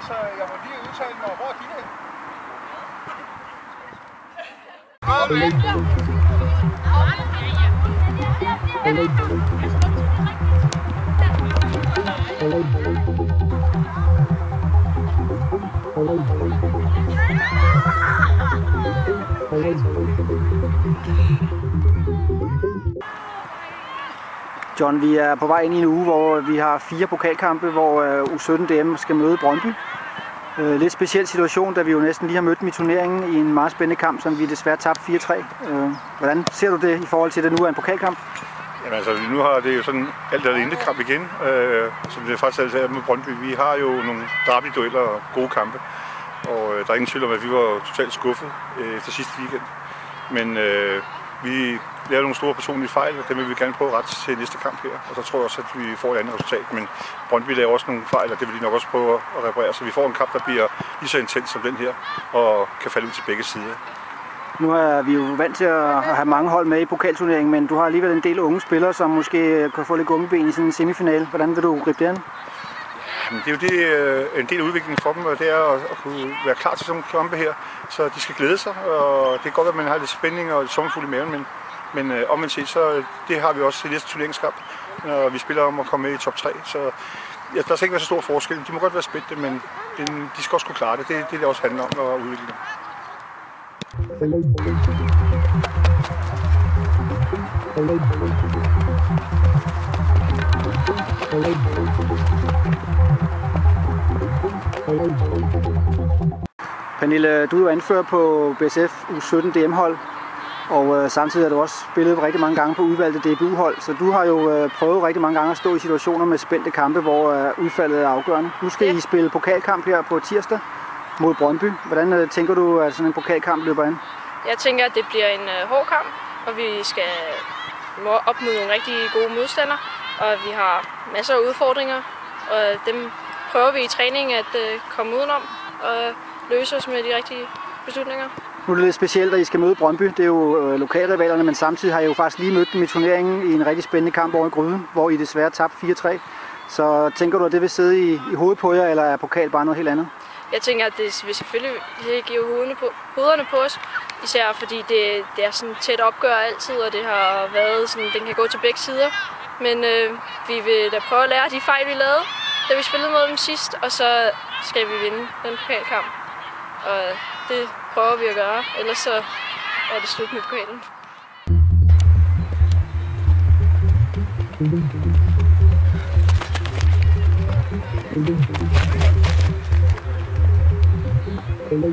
så jeg må lige udtale mig. Hvor er de her? John, vi er på vej ind i en uge, hvor vi har 4 pokalkampe, hvor U17 DM skal møde Brøndby. Lidt speciel situation, da vi jo næsten lige har mødt dem i turneringen i en meget spændende kamp, som vi desværre tabte 4-3. Hvordan ser du det i forhold til, at det nu er en pokalkamp? Jamen altså, nu har det jo sådan alt eller intet kamp igen, som det faktisk altid med Brøndby. Vi har jo nogle derby-dueller og gode kampe, og der er ingen tvivl om, at vi var totalt skuffet efter sidste weekend. Men vi lavede nogle store personlige fejl, og dem vil vi gerne prøve ret til næste kamp her. Og så tror jeg også, at vi får et andet resultat. Men Brøndby laver også nogle fejl, og det vil de nok også prøve at reparere. Så vi får en kamp, der bliver lige så intens som den her, og kan falde ud til begge sider. Nu er vi jo vant til at have mange hold med i pokalturneringen, men du har alligevel en del unge spillere, som måske kan få lidt gummibén i sådan en semifinale. Hvordan vil du gribe det an? Det er jo det, en del af udviklingen for dem, og det er at kunne være klar til sådan nogle kampe her. Så de skal glæde sig, og det kan godt være, at man har lidt spænding og lidt sommerfuld i maven, men omvendt set, så det har vi også i næste turneringskamp, når vi spiller om at komme med i top 3. Så ja, der skal ikke være så stor forskel. De må godt være spændte, men de skal også kunne klare det. Det er det, det også handler om at udvikle dem. Pernille, du er jo anfører på BSF U17 DM-hold, og samtidig har du også spillet rigtig mange gange på udvalgte DBU-hold, så du har jo prøvet rigtig mange gange at stå i situationer med spændte kampe, hvor udfaldet er afgørende. Nu skal I spille pokalkamp her på tirsdag mod Brøndby. Hvordan tænker du, at sådan en pokalkamp løber an? Jeg tænker, at det bliver en hård kamp, og vi skal op mod nogle rigtig gode modstandere, og vi har masser af udfordringer, og dem prøver vi i træning at komme udenom og løse os med de rigtige beslutninger. Nu er det lidt specielt, at I skal møde Brøndby. Det er jo lokalrivalerne, men samtidig har I jo faktisk lige mødt dem i turneringen i en rigtig spændende kamp over i Gryden, hvor I desværre tabte 4-3. Så tænker du, at det vil sidde i hovedet på jer, eller er pokal bare noget helt andet? Jeg tænker, at det vil selvfølgelig give hovederne på os, især fordi det er sådan tæt opgør altid, og det har været sådan, den kan gå til begge sider. Men vi vil da prøve at lære de fejl, vi lavede, da vi spillede mod dem sidst, og så skal vi vinde den pokalkamp. Og det prøver vi at gøre, ellers så er det slut med pokalen. Hello.